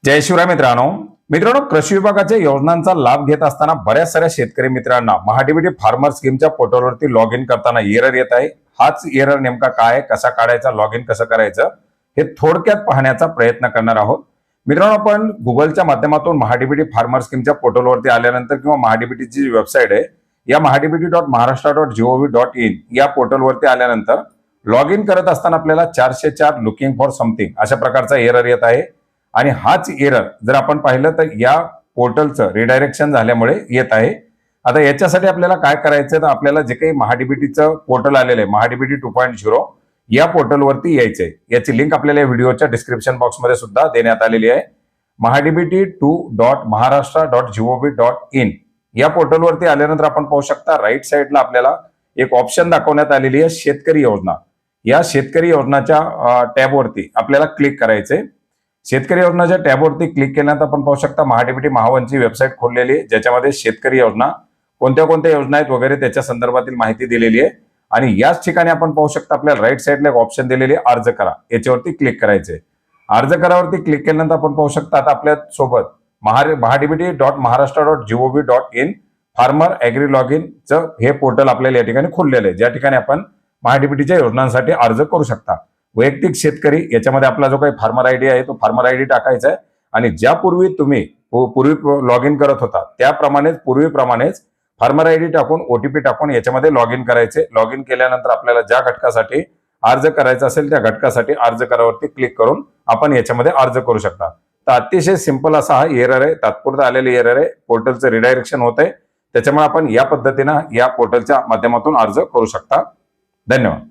जय शिवराय मित्रांनो, कृषी विभागाच्या योजनांचा लाभ घेत असताना बऱ्याच साऱ्या शेतकरी मित्रांना महाडीबीटी फार्मर स्कीमच्या पोर्टलवरती लॉग इन करताना एरर येत आहे। हाच एरर नेमका काय, कसा काढायचा, लॉग इन कसं करायचं हे थोडक्यात पाहण्याचा प्रयत्न करणार आहोत। मित्रांनो, आपण गुगलच्या माध्यमातून महाडीबीटी फार्मर स्कीमच्या पोर्टलवरती आल्यानंतर किंवा महाडीबीटीची जी वेबसाईट आहे या mahadbt.maharashtra.gov.in या पोर्टलवरती आल्यानंतर लॉग इन करत असताना आपल्याला 404 लुकिंग फॉर समथिंग अशा प्रकारचा एरर येत आहे। आणि हाच एरर जर आपण पाहिलं तर या पोर्टलचं रिडायरेक्शन झाल्यामुळे येत आहे। आता याच्यासाठी आपल्याला काय करायचं तर आपल्याला जे काही महाडीबीटीचं पोर्टल आलेलं आहे महाडीबीटी 2.0 या पोर्टलवरती यायचंय। याची लिंक आपल्याला या व्हिडिओच्या डिस्क्रिप्शन बॉक्समध्ये सुद्धा देण्यात आलेली आहे। mahadbt2.maharashtra.gov.in या पोर्टलवरती आल्यानंतर आपण पाहू शकता राईट साईडला आपल्याला एक ऑप्शन दाखवण्यात आलेली आहे शेतकरी योजना। या शेतकरी योजनाच्या टॅबवरती आपल्याला क्लिक करायचंय। शेतकरी योजनाच्या टॅबवरती क्लिक केल्यानंतर आपण पाहू शकता महाडीबीटी महावनची वेबसाईट खोललेली आहे, ज्याच्यामध्ये शेतकरी योजना कोणत्या कोणत्या योजना आहेत वगैरे त्याच्या संदर्भातील माहिती दिलेली आहे। आणि याच ठिकाणी आपण पाहू शकता आपल्याला राईट साईडला एक ऑप्शन दिलेली आहे अर्ज करा, याच्यावरती क्लिक करायचंय। अर्ज करावरती क्लिक केल्यानंतर आपण पाहू शकता आता आपल्या सोबत mahadbt.maharashtra.gov.in farmer agri log in चं हे पोर्टल आपल्याला या ठिकाणी खुललेलं आहे, ज्या ठिकाणी आपण महाडीबीटीच्या योजनांसाठी अर्ज करू शकता। वैयक्तिक शेतकरी याच्यामध्ये आपला जो काही फार्मर आयडी आहे तो फार्मर आयडी टाकायचा आहे आणि ज्यापूर्वी तुम्ही लॉग इन करत होता त्याप्रमाणेच पूर्वीप्रमाणेच फार्मर आयडी टाकून ओटीपी टाकून याच्यामध्ये लॉग इन करायचे। लॉग इन केल्यानंतर आपल्याला ज्या घटकासाठी अर्ज करायचा असेल त्या घटकासाठी अर्ज करावरती क्लिक करून आपण याच्यामध्ये अर्ज करू शकता। तर अतिशय सिंपल असा हा एरर आहे, तात्पुरता आलेले एरर आहे, पोर्टलचं रिडायरेक्शन होत आहे, त्याच्यामुळे आपण या पद्धतीने या पोर्टलच्या माध्यमातून अर्ज करू शकता। धन्यवाद।